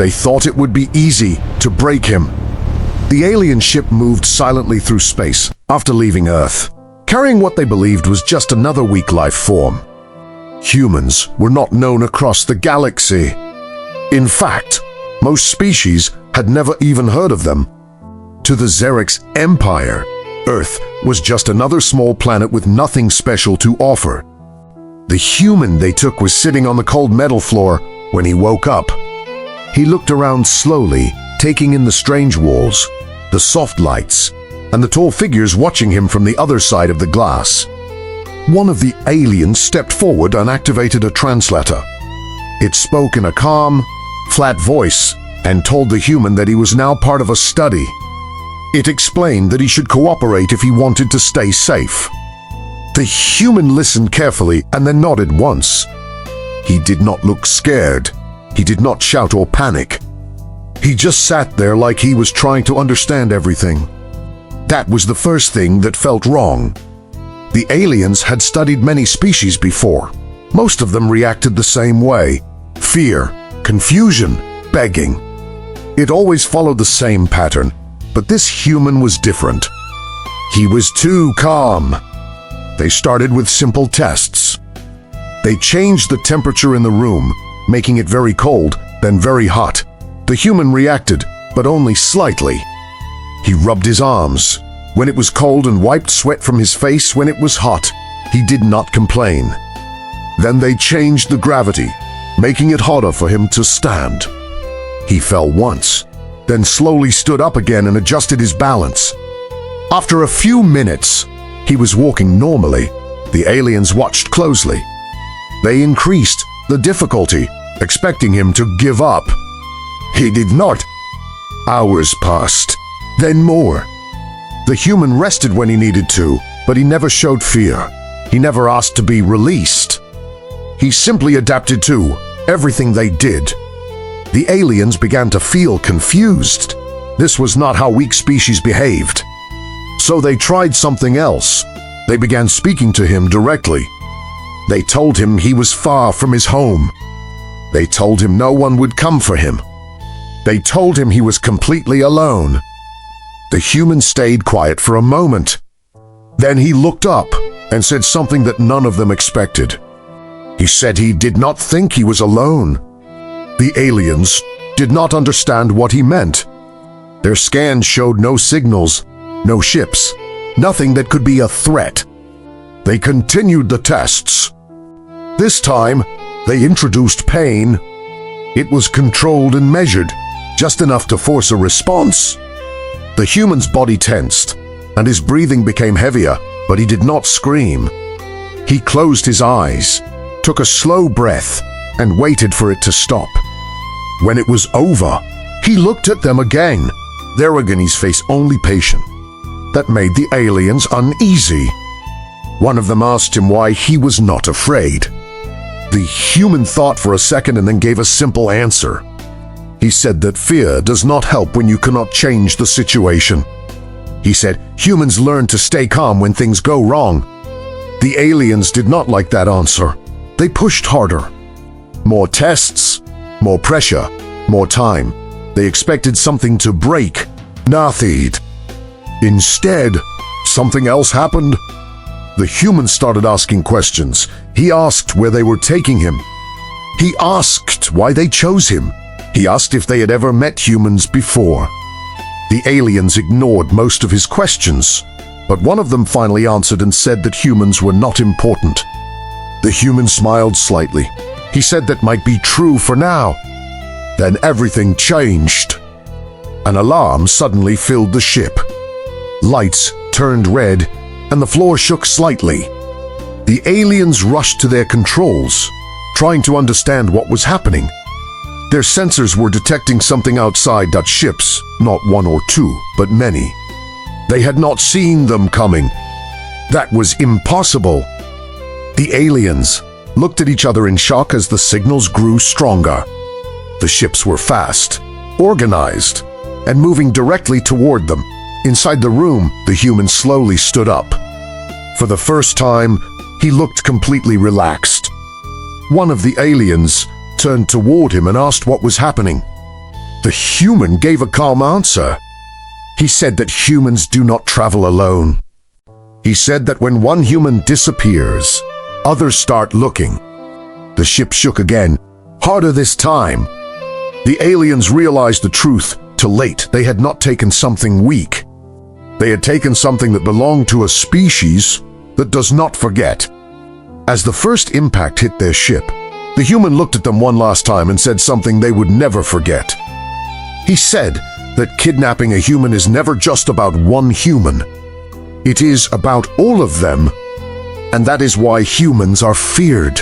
They thought it would be easy to break him. The alien ship moved silently through space after leaving Earth, carrying what they believed was just another weak life form. Humans were not known across the galaxy. In fact, most species had never even heard of them. To the Xerix Empire, Earth was just another small planet with nothing special to offer. The human they took was sitting on the cold metal floor when he woke up. He looked around slowly, taking in the strange walls, the soft lights, and the tall figures watching him from the other side of the glass. One of the aliens stepped forward and activated a translator. It spoke in a calm, flat voice and told the human that he was now part of a study. It explained that he should cooperate if he wanted to stay safe. The human listened carefully and then nodded once. He did not look scared. He did not shout or panic. He just sat there like he was trying to understand everything. That was the first thing that felt wrong. The aliens had studied many species before. Most of them reacted the same way: fear, confusion, begging. It always followed the same pattern, but this human was different. He was too calm. They started with simple tests. They changed the temperature in the room, making it very cold, then very hot. The human reacted, but only slightly. He rubbed his arms when it was cold and wiped sweat from his face when it was hot. He did not complain. Then they changed the gravity, making it harder for him to stand. He fell once, then slowly stood up again and adjusted his balance. After a few minutes, he was walking normally. The aliens watched closely. They increased the difficulty, expecting him to give up. He did not. Hours passed, then more. The human rested when he needed to, but he never showed fear. He never asked to be released. He simply adapted to everything they did. The aliens began to feel confused. This was not how weak species behaved. So they tried something else. They began speaking to him directly. They told him he was far from his home. They told him no one would come for him. They told him he was completely alone. The human stayed quiet for a moment. Then he looked up and said something that none of them expected. He said he did not think he was alone. The aliens did not understand what he meant. Their scans showed no signals, no ships, nothing that could be a threat. They continued the tests. This time, they introduced pain. It was controlled and measured, just enough to force a response. The human's body tensed, and his breathing became heavier, but he did not scream. He closed his eyes, took a slow breath, and waited for it to stop. When it was over, he looked at them again, there again his face only patient. That made the aliens uneasy. One of them asked him why he was not afraid. The human thought for a second and then gave a simple answer. He said that fear does not help when you cannot change the situation. He said humans learn to stay calm when things go wrong. The aliens did not like that answer. They pushed harder. More tests, more pressure, more time. They expected something to break. Nothing. Instead, something else happened. The human started asking questions. He asked where they were taking him. He asked why they chose him. He asked if they had ever met humans before. The aliens ignored most of his questions, but one of them finally answered and said that humans were not important. The human smiled slightly. He said that might be true for now. Then everything changed. An alarm suddenly filled the ship. Lights turned red, and the floor shook slightly. The aliens rushed to their controls, trying to understand what was happening. Their sensors were detecting something outside Dutch ships, not one or two, but many. They had not seen them coming. That was impossible. The aliens looked at each other in shock as the signals grew stronger. The ships were fast, organized, and moving directly toward them. Inside the room, the human slowly stood up. For the first time, he looked completely relaxed. One of the aliens turned toward him and asked what was happening. The human gave a calm answer. He said that humans do not travel alone. He said that when one human disappears, others start looking. The ship shook again, harder this time. The aliens realized the truth too late. They had not taken something weak. They had taken something that belonged to a species that does not forget. As the first impact hit their ship, the human looked at them one last time and said something they would never forget. He said that kidnapping a human is never just about one human. It is about all of them, and that is why humans are feared.